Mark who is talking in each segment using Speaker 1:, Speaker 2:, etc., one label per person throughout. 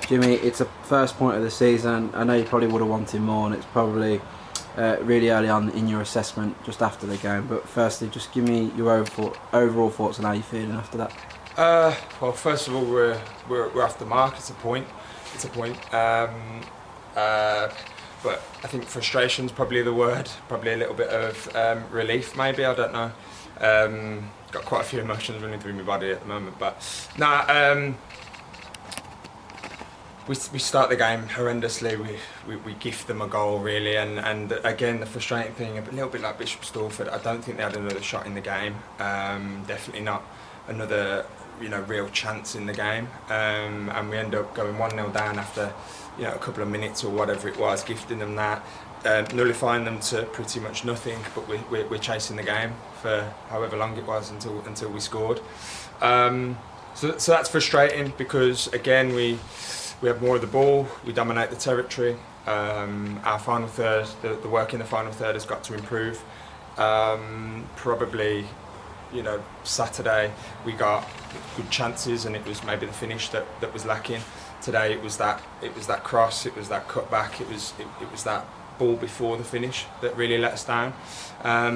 Speaker 1: Jimmy, it's the first point of the season. I know you probably would have wanted more, and it's probably really early on in your assessment just after the game. But firstly, just give me your overall thoughts on how you're feeling after that.
Speaker 2: Well, first of all, we're off the mark. It's a point. But I think frustration's probably the word. Probably a little bit of relief, maybe. I don't know. Got quite a few emotions running through my body at the moment, but we start the game horrendously. We gift them a goal really, and again the frustrating thing, a little bit like Bishop Stortford. I don't think they had another shot in the game. Definitely not another real chance in the game, and we end up going 1-0 down after a couple of minutes or whatever it was, gifting them that. Nullifying them to pretty much nothing, but we're chasing the game for however long it was until we scored. So that's frustrating because again we have more of the ball, we dominate the territory. Our final third, the work in the final third has got to improve. Probably, Saturday we got good chances and it was maybe the finish that was lacking. Today it was that cross, it was that cut back, it was that ball before the finish that really let us down.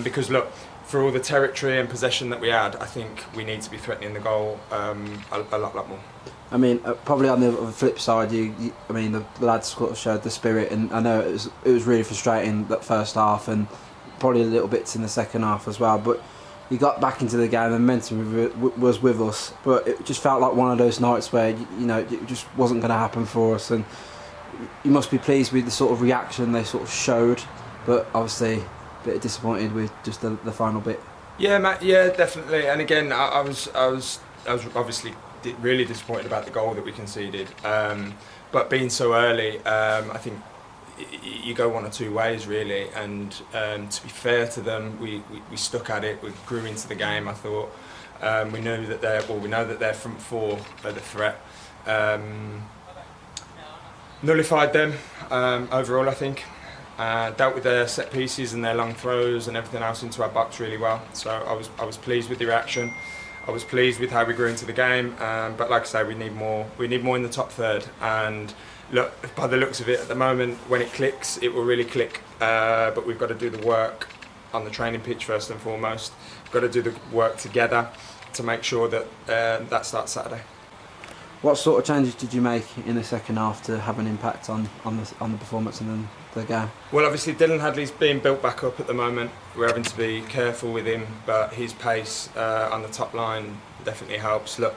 Speaker 2: Because look, for all the territory and possession that we had, I think we need to be threatening the goal a lot more.
Speaker 1: I mean, probably on the flip side, the lads sort of showed the spirit, and I know it was really frustrating that first half, and probably a little bits in the second half as well. But you got back into the game, and momentum was with us. But it just felt like one of those nights where it just wasn't going to happen for us, and you must be pleased with the sort of reaction they sort of showed. But obviously, a bit disappointed with just the final bit.
Speaker 2: Yeah, Matt. Yeah, definitely. And again, I was obviously really disappointed about the goal that we conceded. But being so early, I think you go one or two ways really. And to be fair to them, we stuck at it. We grew into the game. I thought we know that their front four are the threat. Nullified them overall, I think. Dealt with their set pieces and their long throws and everything else into our box really well. So I was pleased with the reaction. I was pleased with how we grew into the game. But like I say, we need more. We need more in the top third. And look, by the looks of it, at the moment, when it clicks, it will really click. But we've got to do the work on the training pitch first and foremost. We've got to do the work together to make sure that that starts Saturday.
Speaker 1: What sort of changes did you make in the second half to have an impact on the performance and then the game? Well,
Speaker 2: obviously Dylan Hadley's being built back up at the moment. We're having to be careful with him, but his pace on the top line definitely helps. Look,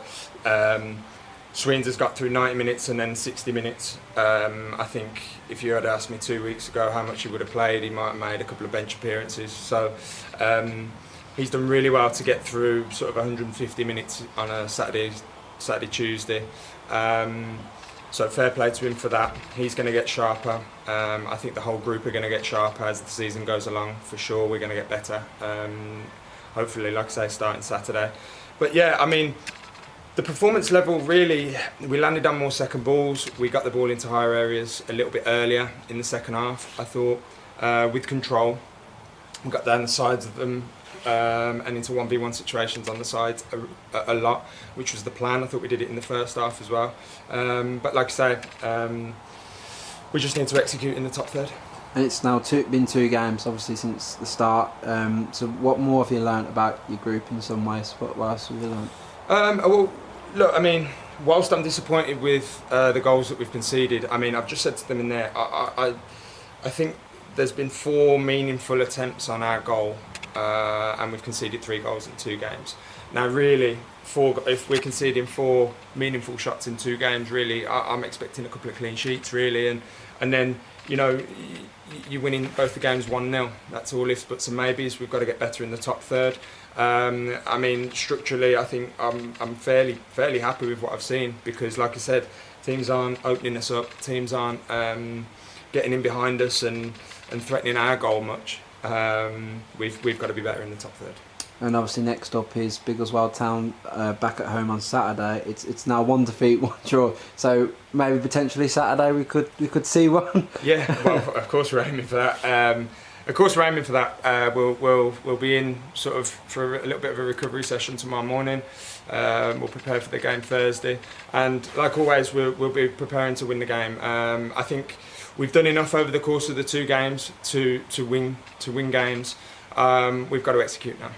Speaker 2: Sweens has got through 90 minutes and then 60 minutes. I think if you had asked me 2 weeks ago how much he would have played, he might have made a couple of bench appearances. So he's done really well to get through sort of 150 minutes on a Saturday, Tuesday. So fair play to him for that. He's going to get sharper. I think the whole group are going to get sharper as the season goes along. For sure, we're going to get better. Hopefully, like I say, starting Saturday. But yeah, I mean, the performance level really, we landed on more second balls. We got the ball into higher areas a little bit earlier in the second half, I thought, with control. We got down the sides of them. And into 1v1 situations on the sides a lot, which was the plan. I thought we did it in the first half as well. But like I say, we just need to execute in the top third.
Speaker 1: And it's now been 2 games, obviously, since the start. So what more have you learnt about your group in some ways? What else have you learnt?
Speaker 2: Well, look, I mean, whilst I'm disappointed with the goals that we've conceded, I mean, I've just said to them in there, I think there's been 4 meaningful attempts on our goal. And we've conceded 3 goals in 2 games. Now, really, if we're conceding 4 meaningful shots in 2 games, really, I'm expecting a couple of clean sheets, really, and then you're winning both the games 1-0. That's all ifs, buts, and maybes. We've got to get better in the top third. I mean, structurally, I think I'm fairly happy with what I've seen because, like I said, teams aren't opening us up. Teams aren't getting in behind us and threatening our goal much. We've got to be better in the top third.
Speaker 1: And obviously next up is Biggleswade Town back at home on Saturday. It's now 1 defeat, 1 draw. So maybe potentially Saturday we could see one.
Speaker 2: Yeah, well, of course we're aiming for that. We'll be in sort of for a little bit of a recovery session tomorrow morning. We'll prepare for the game Thursday, and like always, we'll be preparing to win the game. I think we've done enough over the course of the 2 games to win games. We've got to execute now.